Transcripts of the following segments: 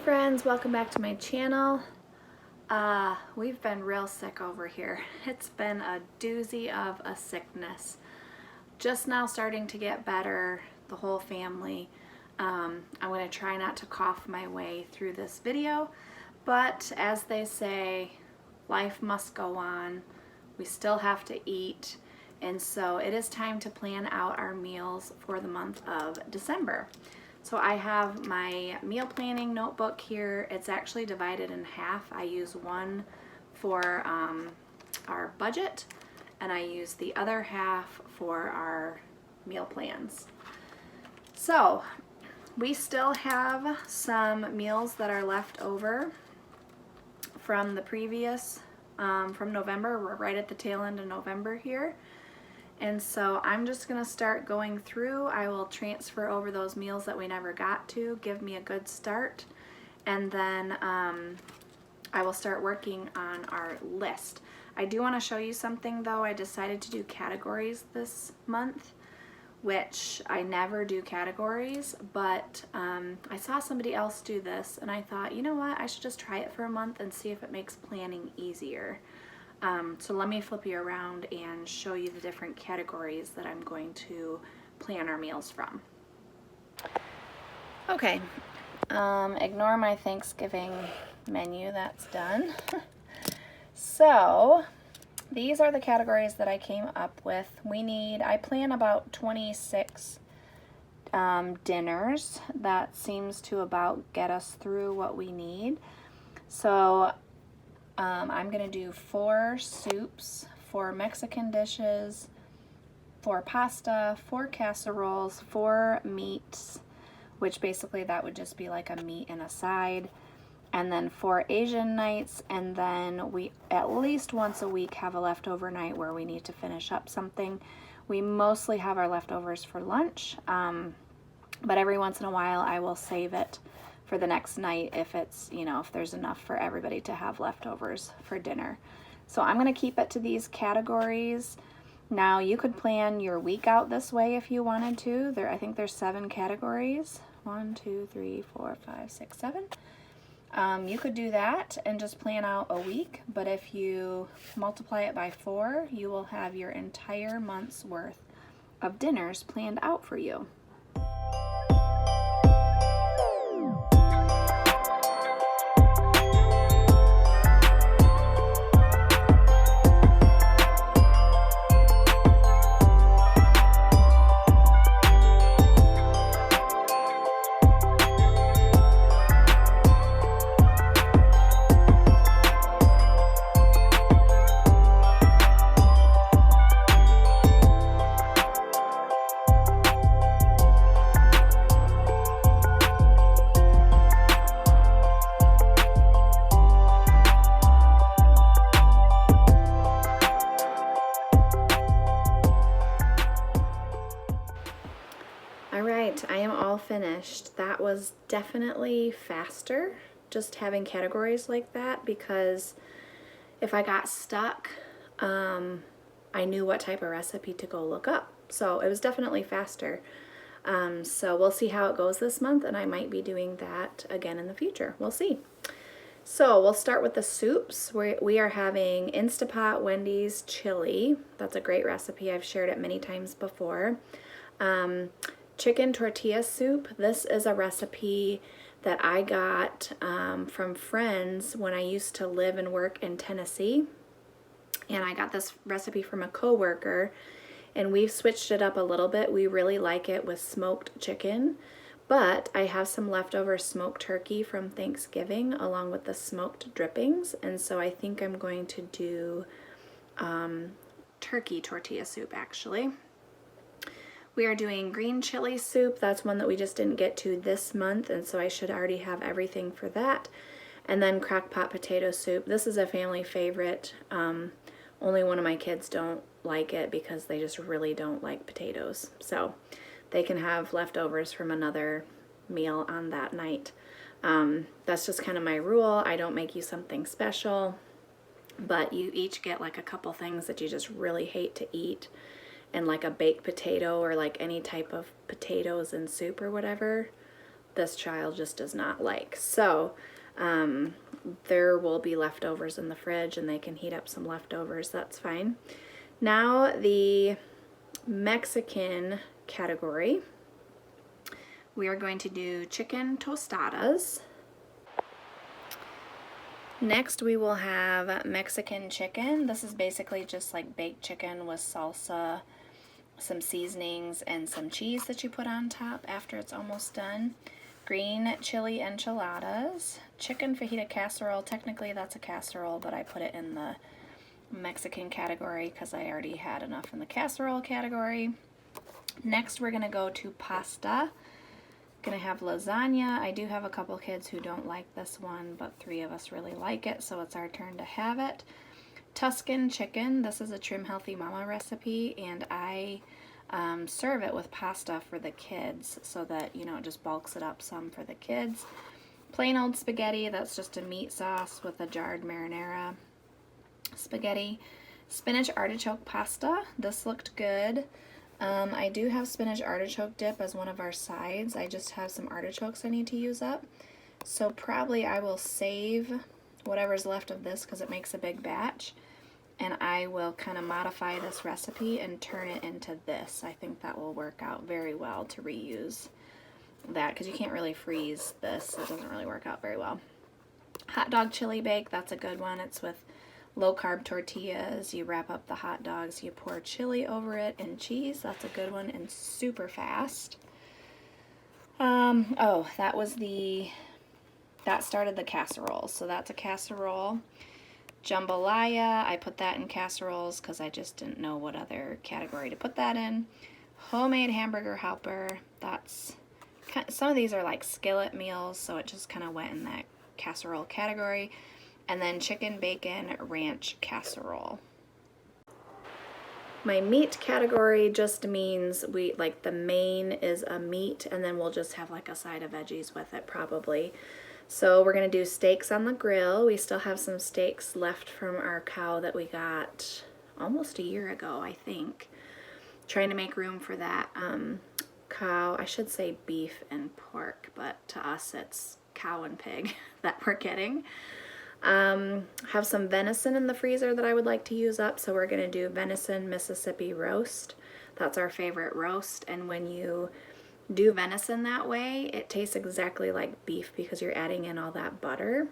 friends, welcome back to my channel. We've been real sick over here. It's been a doozy of a sickness. Just now starting to get better, the whole family. I'm going to try not to cough my way through this video, but as they say, life must go on. We still have to eat, and so it is time to plan out our meals for the month of December. So I have my meal planning notebook here. It's actually divided in half. I use one for our budget, and I use the other half for our meal plans. So we still have some meals that are left over from the previous, from November. We're right at the tail end of November here. And so I'm just going to start going through. I will transfer over those meals that we never got to, give me a good start, and then I will start working on our list. I do want to show you something though. I decided to do categories this month, which I never do categories, but I saw somebody else do this and I thought, you know what, I should just try it for a month and see if it makes planning easier. So let me flip you around and show you the different categories that I'm going to plan our meals from. Okay, ignore my Thanksgiving menu, that's done. So these are the categories that I came up with. I plan about 26 dinners. That seems to about get us through what we need. So I'm going to do 4 soups, 4 Mexican dishes, 4 pasta, 4 casseroles, 4 meats, which basically that would just be like a meat and a side, and then 4 Asian nights, and then we at least once a week have a leftover night where we need to finish up something. We mostly have our leftovers for lunch, but every once in a while I will save it for the next night if it's, if there's enough for everybody to have leftovers for dinner. So I'm going to keep it to these categories. Now you could plan your week out this way if you wanted to. I think there's 7 categories. 1, 2, 3, 4, 5, 6, 7. You could do that and just plan out a week, but if you multiply it by 4, you will have your entire month's worth of dinners planned out for you. I am all finished. That was definitely faster, just having categories like that, because if I got stuck, I knew what type of recipe to go look up. So it was definitely faster. So we'll see how it goes this month, and I might be doing that again in the future. We'll see. So we'll start with the soups. We are having Instapot Wendy's chili. That's a great recipe. I've shared it many times before. Chicken tortilla soup. This is a recipe that I got from friends when I used to live and work in Tennessee. And I got this recipe from a coworker, and we've switched it up a little bit. We really like it with smoked chicken, but I have some leftover smoked turkey from Thanksgiving along with the smoked drippings, and so I think I'm going to do turkey tortilla soup actually. We are doing green chili soup. That's one that we just didn't get to this month, and so I should already have everything for that. And then crock pot potato soup. This is a family favorite. Only one of my kids don't like it because they just really don't like potatoes. So they can have leftovers from another meal on that night. That's just kind of my rule. I don't make you something special, but you each get like a couple things that you just really hate to eat, and like a baked potato or like any type of potatoes in soup or whatever. this child just does not like. So there will be leftovers in the fridge and they can heat up some leftovers. That's fine. Now the Mexican category. We are going to do chicken tostadas. Next we will have Mexican chicken. This is basically just like baked chicken with salsa, some seasonings, and some cheese that you put on top after it's almost done. Green chili enchiladas. Chicken fajita casserole. Technically that's a casserole, but I put it in the Mexican category because I already had enough in the casserole category. Next we're gonna go to pasta. Gonna have lasagna. I do have a couple kids who don't like this one, but 3 of us really like it, so it's our turn to have it. Tuscan chicken. This is a Trim Healthy Mama recipe, and I serve it with pasta for the kids so that, you know, it just bulks it up some for the kids. Plain old spaghetti. That's just a meat sauce with a jarred marinara spaghetti. Spinach artichoke pasta. This looked good. I do have spinach artichoke dip as one of our sides. I just have some artichokes I need to use up. So probably I will save whatever's left of this because it makes a big batch. And I will kind of modify this recipe and turn it into this. I think that will work out very well to reuse that because you can't really freeze this. It doesn't really work out very well. Hot dog chili bake. That's a good one. It's with low-carb tortillas. You wrap up the hot dogs, you pour chili over it and cheese. That's a good one and super fast. Oh, that started the casserole. So that's a casserole. Jambalaya, I put that in casseroles because I just didn't know what other category to put that in. Homemade hamburger helper. That's some of these are like skillet meals, so it just kind of went in that casserole category. And then chicken bacon ranch casserole. My meat category just means the main is a meat, and then we'll just have like a side of veggies with it probably. So we're gonna do steaks on the grill. We still have some steaks left from our cow that we got almost a year ago, I think. Trying to make room for that cow. I should say beef and pork, but to us it's cow and pig that we're getting. Have some venison in the freezer that I would like to use up, so we're going to do venison Mississippi roast. That's our favorite roast, and when you do venison that way, it tastes exactly like beef because you're adding in all that butter.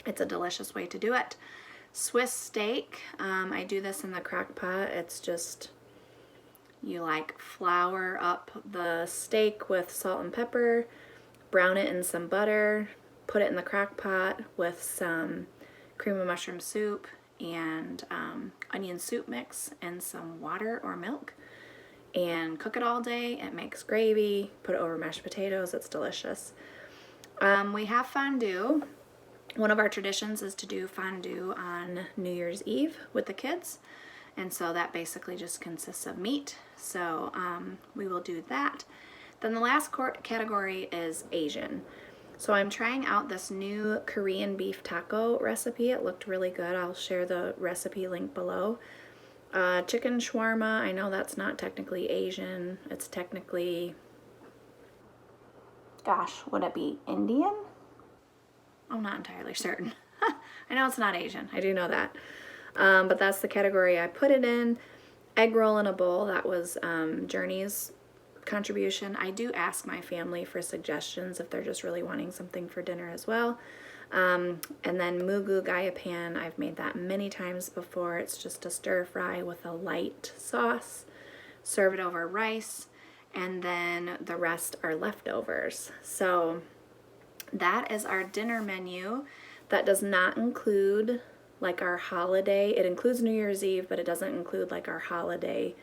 It's a delicious way to do it. Swiss steak. I do this in the crock pot. It's just, you like flour up the steak with salt and pepper, brown it in some butter, put it in the crock pot with some cream of mushroom soup and onion soup mix and some water or milk, and cook it all day. It makes gravy. Put it over mashed potatoes. It's delicious. We have fondue. One of our traditions is to do fondue on New Year's Eve with the kids, and so that basically just consists of meat. So we will do that. Then the last category is Asian. So I'm trying out this new Korean beef taco recipe. It looked really good. I'll share the recipe link below. Chicken shawarma. I know that's not technically Asian. It's technically, gosh, would it be Indian? I'm not entirely certain. I know it's not Asian. I do know that. But that's the category I put it in. Egg roll in a bowl. That was Journey's contribution. I do ask my family for suggestions if they're just really wanting something for dinner as well. And then mugu gaya pan. I've made that many times before. It's just a stir fry with a light sauce. Serve it over rice, and then the rest are leftovers. So that is our dinner menu. That does not include like our holiday. It includes New Year's Eve, but it doesn't include like our holiday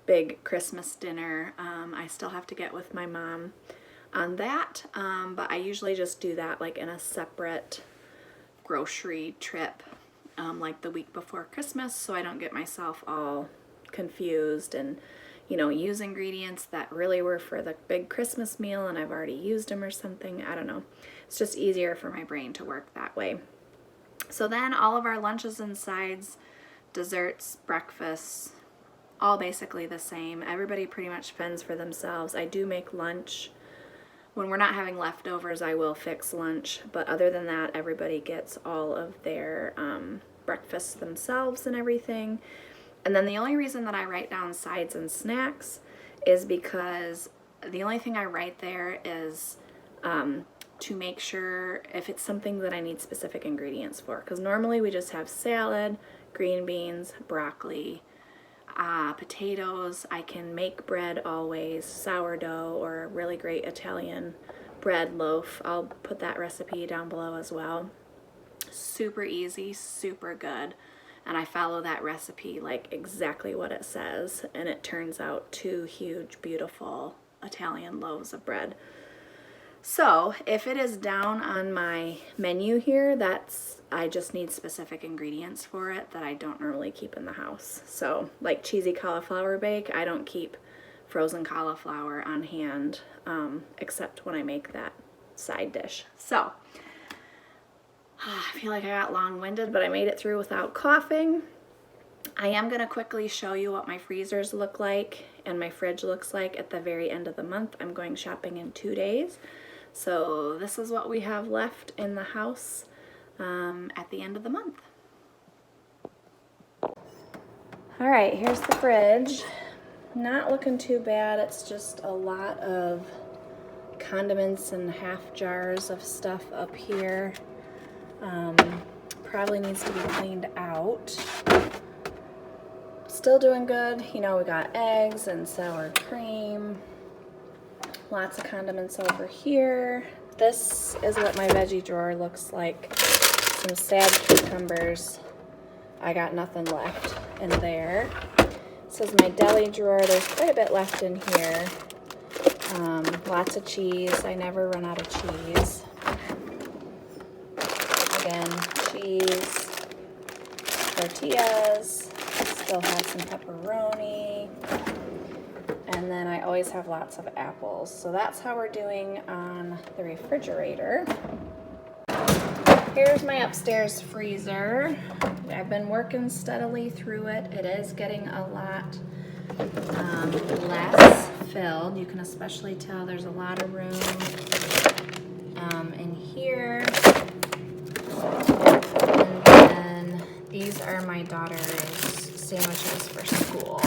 big Christmas dinner. I still have to get with my mom on that, but I usually just do that like in a separate grocery trip like the week before Christmas, so I don't get myself all confused and, you know, use ingredients that really were for the big Christmas meal and I've already used them or something. I don't know. It's just easier for my brain to work that way. So then all of our lunches and sides, desserts, breakfasts, all basically the same. Everybody pretty much fends for themselves. I do make lunch when we're not having leftovers, I will fix lunch. But other than that, everybody gets all of their breakfasts themselves and everything. And then the only reason that I write down sides and snacks is because the only thing I write there is to make sure if it's something that I need specific ingredients for. Because normally we just have salad, green beans, broccoli, potatoes. I can make bread always, sourdough or a really great Italian bread loaf. I'll put that recipe down below as well. Super easy, super good. And I follow that recipe like exactly what it says, and it turns out 2 huge, beautiful Italian loaves of bread. So if it is down on my menu here, I just need specific ingredients for it that I don't normally keep in the house. So like cheesy cauliflower bake, I don't keep frozen cauliflower on hand except when I make that side dish. So I feel like I got long-winded, but I made it through without coughing. I am going to quickly show you what my freezers look like and my fridge looks like at the very end of the month. I'm going shopping in 2 days. So this is what we have left in the house at the end of the month. All right, here's the fridge. Not looking too bad. It's just a lot of condiments and half jars of stuff up here. Probably needs to be cleaned out. Still doing good. You know, we got eggs and sour cream. Lots of condiments over here. This is what my veggie drawer looks like. Some sad cucumbers. I got nothing left in there. This is my deli drawer. There's quite a bit left in here. Lots of cheese. I never run out of cheese. Again, cheese, tortillas, still have some pepperoni, and then I always have lots of apples. So that's how we're doing on the refrigerator. Here's my upstairs freezer. I've been working steadily through it. It is getting a lot less filled. You can especially tell there's a lot of room in here. And then these are my daughter's sandwiches for school.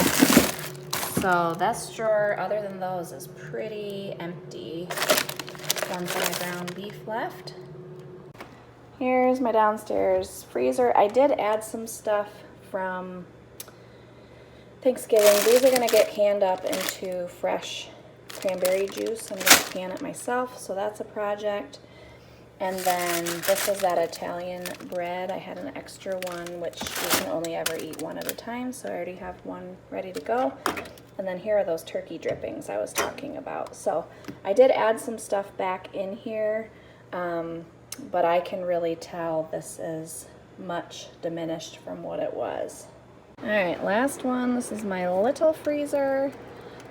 So this drawer, other than those, is pretty empty. One for my ground beef left. Here's my downstairs freezer. I did add some stuff from Thanksgiving. These are going to get canned up into fresh cranberry juice. I'm going to can it myself, so that's a project. And then this is that Italian bread. I had an extra one, which you can only ever eat one at a time, so I already have one ready to go. And then here are those turkey drippings I was talking about. So I did add some stuff back in here, but I can really tell this is much diminished from what it was. All right, last one. This is my little freezer.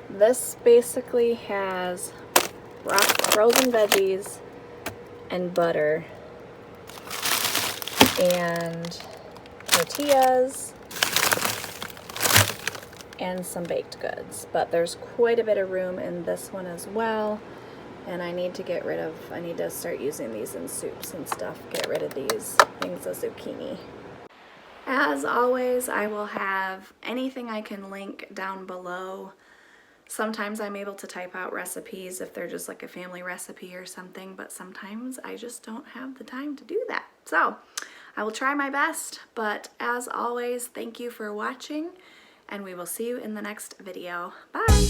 This basically has frozen veggies and butter and tortillas and some baked goods, but there's quite a bit of room in this one as well, and I need to start using these in soups and stuff. Get rid of these things of zucchini. As always, I will have anything I can link down below. Sometimes I'm able to type out recipes if they're just like a family recipe or something, but sometimes I just don't have the time to do that. So I will try my best, but as always, thank you for watching, and we will see you in the next video. Bye!